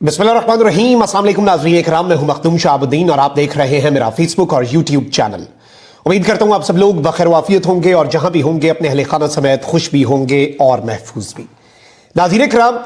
बिस्मिल्लाहिर्रहमानिर्रहीम। अस्सलाम वालेकुम नाज़रीन इकराम, मैं हूं मखदूम शाहबुद्दीन और आप देख रहे हैं मेरा फेसबुक और यूट्यूब चैनल। उम्मीद करता हूं आप सब लोग बखैर वाफियत होंगे और जहां भी होंगे अपने अहले खाना समेत खुश भी होंगे और महफूज भी। नाज़रीन इकराम,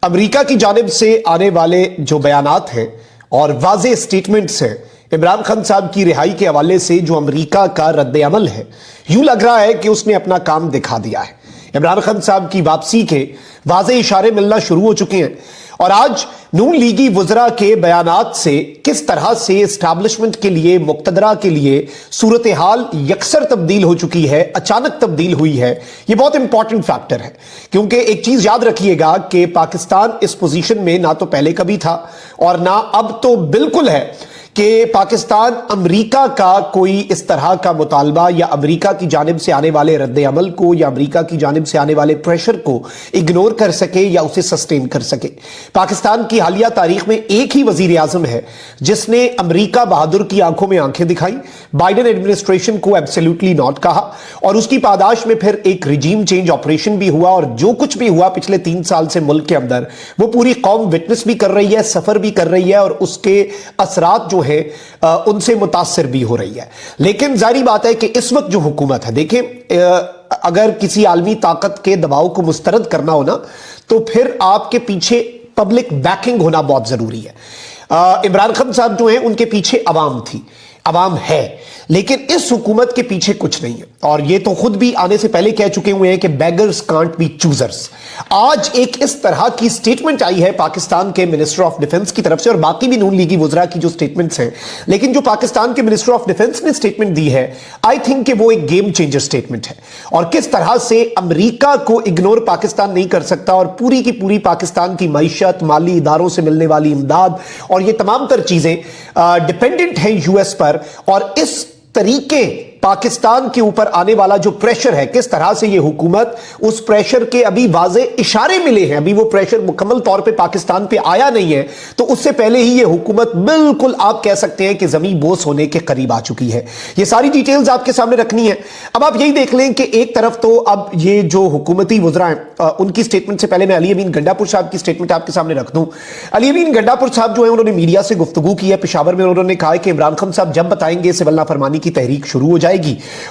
अमेरिका की जानिब से आने वाले जो बयानात हैं और वाज़ेह स्टेटमेंट्स हैं इमरान खान साहब की रिहाई के हवाले से, जो अमेरिका का रद्द अमल है, यूं लग रहा है कि उसने अपना काम दिखा दिया है। इमरान खान साहब की वापसी के वाज़ेह इशारे मिलना शुरू हो चुके हैं और आज नून लीगी वज़रा के बयानात से किस तरह से एस्टैब्लिशमेंट के लिए, मुक्तदरा के लिए सूरत हाल यकसर तब्दील हो चुकी है, अचानक तब्दील हुई है। यह बहुत इंपॉर्टेंट फैक्टर है क्योंकि एक चीज याद रखिएगा कि पाकिस्तान इस पोजीशन में ना तो पहले कभी था और ना अब तो बिल्कुल है कि पाकिस्तान अमेरिका का कोई इस तरह का मुतालबा या अमेरिका की जानिब से आने वाले रद्द अमल को या अमेरिका की जानिब से आने वाले प्रेशर को इग्नोर कर सके या उसे सस्टेन कर सके। पाकिस्तान की हालिया तारीख में एक ही वजीर आजम है जिसने अमेरिका बहादुर की आंखों में आंखें दिखाई, बाइडेन एडमिनिस्ट्रेशन को एब्सोल्युटली नॉट कहा और उसकी पादाश में फिर एक रिजीम चेंज ऑपरेशन भी हुआ और जो कुछ भी हुआ पिछले 3 साल से मुल्क के अंदर वो पूरी कौम विटनेस भी कर रही है, सफर भी कर रही है और उसके असरात जो है उनसे मुतासिर भी हो रही है। लेकिन जारी बात है कि इस वक्त जो हुकूमत है, देखें, अगर किसी आलमी ताकत के दबाव को मुस्तरद करना हो ना तो फिर आपके पीछे पब्लिक बैकिंग होना बहुत जरूरी है। इमरान खान साहब जो है उनके पीछे अवाम थी, अवाम है, लेकिन इस हुकूमत के पीछे कुछ नहीं है और ये तो खुद भी आने से पहले कह चुके हुए हैं कि बेगर्स कांट बी चूजर्स। आज एक इस तरह की स्टेटमेंट आई है पाकिस्तान के मिनिस्टर ऑफ डिफेंस की तरफ से और बाकी भी नून लीगी वज़रा की जो स्टेटमेंट्स हैं, लेकिन जो पाकिस्तान के मिनिस्टर ऑफ डिफेंस ने स्टेटमेंट दी है, आई थिंक कि वो एक गेम चेंजर स्टेटमेंट है और किस तरह से अमेरिका को इग्नोर पाकिस्तान नहीं कर सकता और पूरी की पूरी पाकिस्तान की मईशत, माली इदारों से मिलने वाली इमदाद और ये तमाम तर चीजें डिपेंडेंट हैं यूएस पर और इस तरीके पाकिस्तान के ऊपर आने वाला जो प्रेशर है, किस तरह से ये हुकूमत उस प्रेशर के अभी वाज़े इशारे मिले हैं, अभी वो प्रेशर मुकम्मल तौर पे पाकिस्तान पे आया नहीं है, तो उससे पहले ही ये हुकूमत बिल्कुल आप कह सकते हैं कि ज़मीन बोस होने के करीब आ चुकी है। ये सारी डिटेल्स आपके सामने रखनी है। अब आप यही देख लें कि एक तरफ तो अब ये जो हुकूमती वज़रा हैं उनकी स्टेटमेंट से पहले मैं अली अमीन गंडापुर साहब की स्टेटमेंट आपके सामने रख दूं। अली अमीन गंडापुर साहब जो है उन्होंने मीडिया से गुफ्तगू की है पेशावर में, उन्होंने कहा कि इमरान खान साहब जब बताएंगे सिविल नाफरमानी की तहरीक शुरू हो जाएगी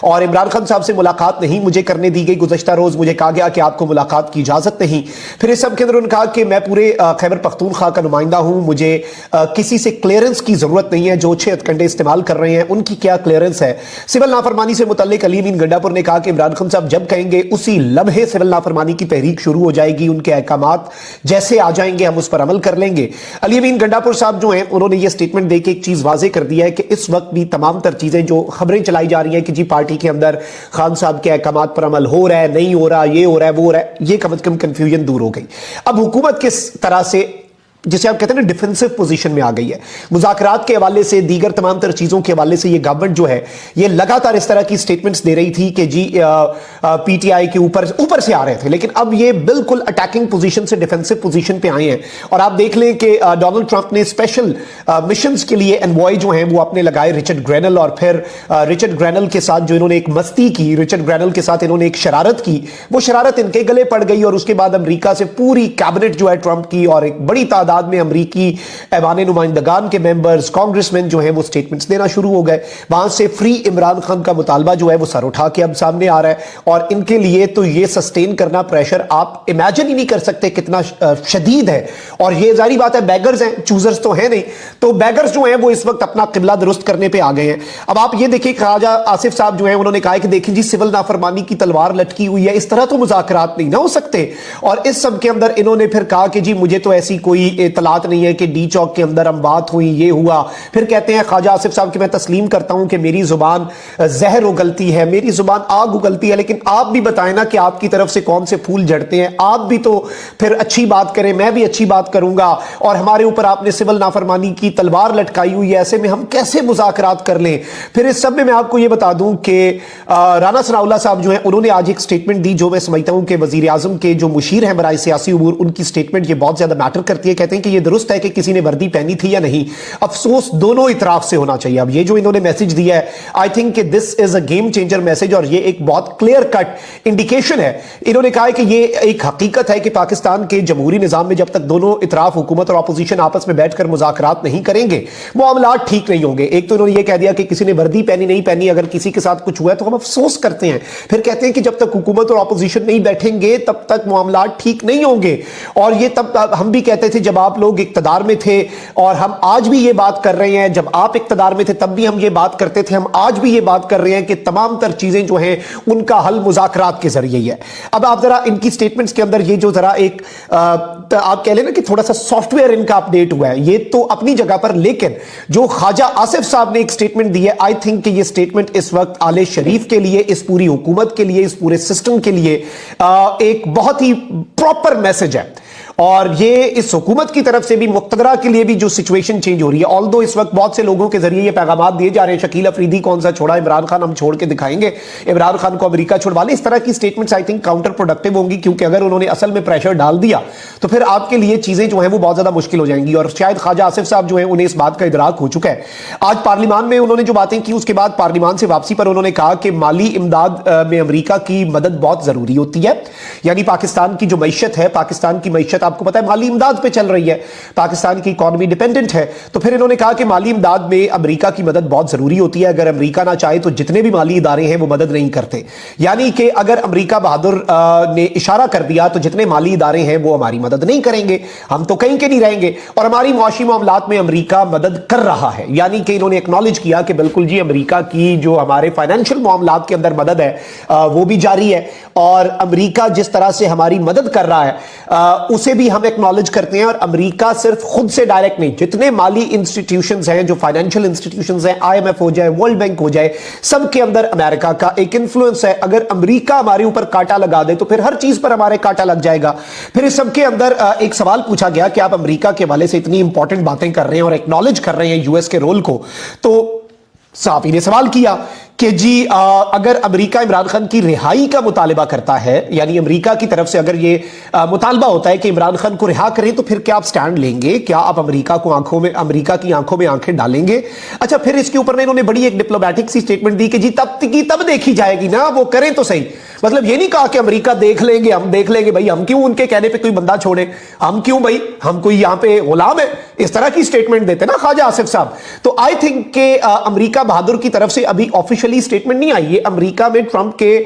और इमरान खान साहब से मुलाकात नहीं मुझे करने दी गई। गुज़श्ता रोज मुझे कहा गया कि आपको मुलाकात की इजाजत नहीं। फिर इस सब के अंदर उन्होंने कहा कि मैं पूरे खैबर पख्तूनख्वा का नुमाइंदा हूं, मुझे किसी से क्लियरेंस की जरूरत नहीं है। जो 6 हथकंडे इस्तेमाल कर रहे हैं उनकी क्या क्लियरेंस है। सिविल नाफरमानी से मुतल्लिक अली अमीन गंडापुर ने कहा कि इमरान खान साहब जब कहेंगे उसी लम्हे सिविल नाफरमानी की तहरीक शुरू हो जाएगी, उनके अहकामात जैसे आ जाएंगे हम उस पर अमल कर लेंगे। अली अमीन गंडापुर साहब जो हैं उन्होंने ये स्टेटमेंट देकर एक चीज वाजे कर दिया है कि इस वक्त भी तमाम तर चीजें जो खबरें चलाई जा रही हैं कि जी पार्टी के अंदर खान साहब के अहकामात पर अमल हो रहा है, नहीं हो रहा, ये हो रहा है, वो हो रहा है, ये कम से कम कंफ्यूजन दूर हो गई। अब हुकूमत किस तरह से, जिसे आप कहते हैं ना, डिफेंसिव पोजीशन में आ गई है। मुज़ाकरात के हवाले से, दीगर तमाम तर चीज़ों के हवाले से ये गवर्नमेंट जो है ये लगातार इस तरह की स्टेटमेंट्स दे रही थी कि जी पीटीआई के ऊपर से आ रहे थे, लेकिन अब ये बिल्कुल अटैकिंग पोजीशन से डिफेंसिव पोजीशन पे आए हैं। और आप देख लें कि डोनाल्ड ट्रंप ने स्पेशल मिशंस के लिए एनवॉय जो हैं वो अपने लगाए रिचर्ड ग्रेनल और फिर रिचर्ड ग्रेनल के साथ जो इन्होंने एक मस्ती की, रिचर्ड ग्रेनल के साथ इन्होंने एक शरारत की, वो शरारत इनके गले पड़ गई और उसके बाद अमेरिका से पूरी कैबिनेट जो है ट्रंप की और एक बड़ी तादाद में अमरीकी ऐवान नुमाइंदगान के मेंबर्स, कांग्रेसमैन जो हैं वो स्टेटमेंट्स देना शुरू हो गए। वहां से फ्री इमरान खान का मुतालबा जो है वो सर उठा के अब सामने आ रहा है और इनके लिए तो ये सस्टेन करना प्रेशर आप इमेजिन ही नहीं कर सकते कितना शदीद है। और ये जारी बात है, बेगर्स हैं, चूजर्स तो है नहीं, तो बेगर्स जो हैं वो इस वक्त अपना किबला दुरुस्त करने पे आ गए हैं। अब आप ये देखिए, ख्वाजा आसिफ साहब जो हैं उन्होंने कहा कि देखिए जी सिविल नाफरमानी की तलवार लटकी हुई है, इस तरह तो मुज़ाकरात नहीं ना हो सकते। और इस सब के अंदर इन्होंने फिर कहा कि जी मुझे तो ऐसी कोई इतलात नहीं है कि डी चौक के अंदर हम बात हुई, ये हुआ। फिर कहते हैं ख्वाजा आसिफ साहब कि मैं तस्लीम करता हूं कि मेरी जुबान जहर उगलती है, मेरी जुबान आग उगलती है, लेकिन आप भी बताएं ना कि आपकी तरफ से कौन से फूल झड़ते हैं, आप भी तो फिर अच्छी बात करें, मैं भी अच्छी बात करूंगा और हमारे ऊपर आपने सिविल नाफरमानी की तलवार लटकाई हुई है, ऐसे में हम कैसे मुज़ाकरात कर लें। फिर इस सब में मैं आपको ये बता दूं कि राना सनाउल्लाह साहब जो हैं उन्होंने आज एक स्टेटमेंट दी जो मैं समझता हूं कि वजीर आजम के जो मुशीर हैं बराए सियासी उमूर, उनकी स्टेटमेंट ये बहुत ज्यादा मैटर करती है। कहते कहते हैं कि ये दुरुस्त है कि किसी ने वर्दी पहनी थी या नहीं, अफसोस दोनों इतराफ से होना चाहिए। अब ये जो इन्होंने मैसेज दिया है, आई थिंक कि this is a game changer message, और ये एक बहुत क्लियर कट इंडिकेशन है। इन्होंने कहा है कि ये एक हकीकत है कि पाकिस्तान के जमहूरी निजाम में जब तक दोनों इतराफ, हुकूमत और अपोजिशन, आपस में बैठकर मुज़ाकरात नहीं करेंगे, मामलात ठीक नहीं होंगे। एक तो इन्होंने ये कह दिया कि किसी ने वर्दी पहनी नहीं पहनी, अगर किसी के साथ कुछ हुआ है तो हम अफसोस करते हैं। फिर कहते हैं कि जब तक हुकूमत और अपोजिशन नहीं बैठेंगे तब तक मामलात ठीक नहीं होंगे। और ये तब हम भी कहते थे जब आप लोग इक्तदार में थे, और हम आज भी ये बात कर रहे हैं, जब आप इक्तदार में थे तब भी हम ये बात करते थे, हम आज भी ये बात कर रहे हैं कि तमाम तर चीजें जो हैं उनका हल मुज़ाकरात के जरिए ही है। अब आप जरा इनकी स्टेटमेंट्स के अंदर ये जो जरा एक आप कह लेना कि थोड़ा सा सॉफ्टवेयर इनका अपडेट हुआ है, ये तो अपनी जगह पर, लेकिन जो ख्वाजा आसिफ साहब ने एक स्टेटमेंट दी है, आई थिंक कि ये स्टेटमेंट इस वक्त आले शरीफ के लिए, इस पूरी हुकूमत के लिए, इस पूरे सिस्टम के लिए एक बहुत ही प्रॉपर मैसेज है। और ये इस हुकूमत की तरफ से भी, मुक्तदरा के लिए भी जो सिचुएशन चेंज हो रही है, ऑल्दो इस वक्त बहुत से लोगों के जरिए ये पैगाम दिए जा रहे हैं, शकील अफरीदी कौन सा छोड़ा, इमरान खान हम छोड़ के दिखाएंगे, इमरान खान को अमेरिका छुड़वा ले, इस तरह की statements I think counter productive होंगी, क्योंकि अगर उन्होंने असल में प्रेशर डाल दिया तो फिर आपके लिए चीजें जो है वो बहुत ज्यादा मुश्किल हो जाएंगी। और शायद ख्वाजा आसिफ साहब जो है उन्हें इस बात का इदराक हो चुका है। आज पार्लियामान में उन्होंने जो बातें की, उसके बाद पार्लियामान से वापसी पर उन्होंने कहा कि माली इमदाद में अमेरिका की मदद बहुत जरूरी होती है। यानी पाकिस्तान की जो मईशत है, पाकिस्तान की मईशत आपको पता है माली इमदाद पे चल रही है, पाकिस्तान की इकॉनमी डिपेंडेंट है। तो फिर इन्होंने कहा कि माली इमदाद में अमेरिका की मदद बहुत जरूरी होती है। अगर अमेरिका ना चाहे तो जितने भी माली इदारे हैं वो मदद नहीं करते। यानी कि अगर अमेरिका बहादुर ने इशारा कर दिया तो जितने माली इदारे हैं वो हमारी मदद नहीं करेंगे, हम तो कहीं के नहीं रहेंगे। और हमारी मुआशी मामलात में अमेरिका मदद कर रहा है। यानी कि इन्होंने एक्नॉलेज किया कि बिल्कुल जी, अमेरिका की जो हमारे फाइनेंशियल मामलात के अंदर मदद है वो भी जारी है, और अमेरिका जिस तरह से हमारी मदद कर रहा है उसे भी हम एक्नॉलेज करते हैं। और अमेरिका सिर्फ खुद से डायरेक्ट नहीं, जितने माली इंस्टीट्यूशंस हैं, जो फाइनेंशियल इंस्टीट्यूशंस हैं, IMF हो जाए, वर्ल्ड बैंक हो जाए, सबके अंदर अमेरिका का एक इन्फ्लुएंस है। अगर अमेरिका हमारे ऊपर कांटा लगा दे तो फिर हर चीज पर हमारे कांटा लग जाएगा। फिर इस सबके अंदर एक सवाल पूछा गया कि आप अमेरिका के हवाले से इतनी इंपॉर्टेंट बातें कर रहे हैं और एक्नॉलेज कर रहे हैं यूएस के रोल को, तो साहब ने सवाल किया कि जी अगर अमेरिका इमरान खान की रिहाई का मुतालबा करता है, यानी अमेरिका की तरफ से अगर ये मुतालबा होता है कि इमरान खान को रिहा करें, तो फिर क्या आप स्टैंड लेंगे? क्या आप अमेरिका की आंखों में आंखें डालेंगे? अच्छा, फिर इसके ऊपर इन्होंने बड़ी एक डिप्लोमेटिक सी स्टेटमेंट दी कि जी तब देखी जाएगी ना, वो करें तो सही। मतलब ये नहीं कहा कि अमेरिका देख लेंगे, हम देख लेंगे। भाई हम क्यों उनके कहने पे कोई बंदा छोड़े? हम क्यों भाई, हम कोई यहां पे गुलाम है? इस तरह की स्टेटमेंट देते ना ख्वाजा आसिफ साहब। तो आई थिंक कि अमेरिका बहादुर की तरफ से अभी ऑफिशियली स्टेटमेंट नहीं आई है। अमेरिका में ट्रंप के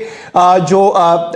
जो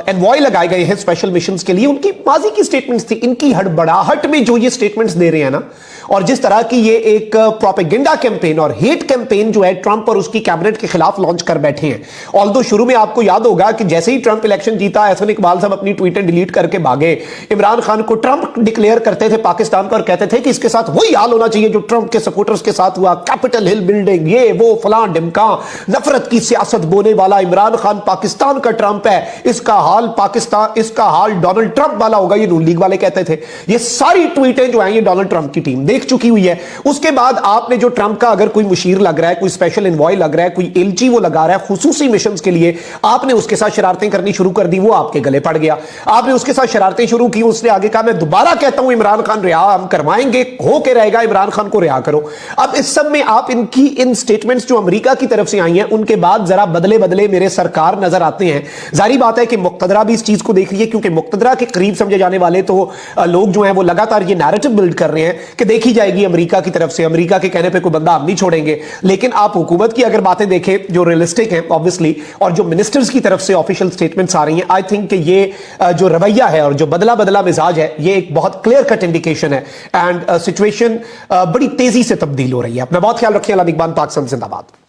एनवॉय लगाए गए हैं स्पेशल मिशंस के लिए, उनकी माजी की स्टेटमेंट्स थी। इनकी हड़बड़ाहट में जो ये स्टेटमेंट्स दे रहे हैं ना, और जिस तरह की ये एक प्रोपेगेंडा कैंपेन और हेट कैंपेन जो है ट्रंप और उसकी कैबिनेट के खिलाफ लॉन्च कर बैठे हैं। ऑल्दो शुरू में आपको याद होगा कि जैसे ही ट्रंप इलेक्शन जीता, एहसन इकबाल साहब अपनी ट्विटर डिलीट करके भागे, इमरान खान को ट्रंप डिक्लेयर करते थे पाकिस्तान पर, कहते थे कि इसके साथ वही हाल होना चाहिए जो ट्रंप के सपोर्टर्स के साथ हुआ, कैपिटल हिल बिल्डिंग, ये वो फलां ढिमका, नफरत की सियासत बोने वाला इमरान खान पाकिस्तान का ट्रंप है, इसका हाल डोनाल्ड ट्रंप वाला होगा, ये नून लीग वाले कहते थे। ये सारी ट्वीटें जो हैं ये डोनाल्ड ट्रंप की टीम देख चुकी हुई है। उसके बाद आपने जो ट्रंप का अगर कोई मुशीर लग रहा है, कोई स्पेशल एनवॉय लग रहा है, कोई एलची वो लगा रहा है खुसूसी मिशंस के लिए, आपने उसके साथ शरारतें करनी शुरू कर दी, वो आपके गले पड़ गया। आपने उसके साथ शरारतें शुरू की, उसने आगे कहा मैं दोबारा कहता हूं इमरान खान रिहा हम करवाएंगे, हो के रहेगा, इमरान खान को रिहा करो। अब इस सब में आप इनकी इन स्टेटमेंट्स जो अमेरिका की तरफ से आई हैं, उनके बाद जरा बदले मेरे सरकार नजर आते हैं। जारी बात है कि मुक्तदरा भी इस चीज को देख रही है, क्योंकि मुक्तदरा के करीब समझे जाने वाले तो लोग जो हैं वो लगातार ये नैरेटिव बिल्ड कर रहे हैं कि देखी जाएगी अमेरिका की तरफ से, अमेरिका के कहने पे कोई बंदा हम नहीं छोड़ेंगे। लेकिन आप हुकूमत की अगर बातें देखें जो रियलिस्टिक हैं ऑब्वियसली, और जो मिनिस्टर्स की तरफ से ऑफिशियल स्टेटमेंट्स आ रही हैं, आई थिंक कि ये जो रवैया है और जो बदला मिजाज है, ये एक बहुत क्लियर कट इंडिकेशन है। एंड सिचुएशन बड़ी तेजी से तब्दील हो रही है। अपना बहुत ख्याल रखिए। अल्लाह निगहबान। पाकिस्तान जिंदाबाद।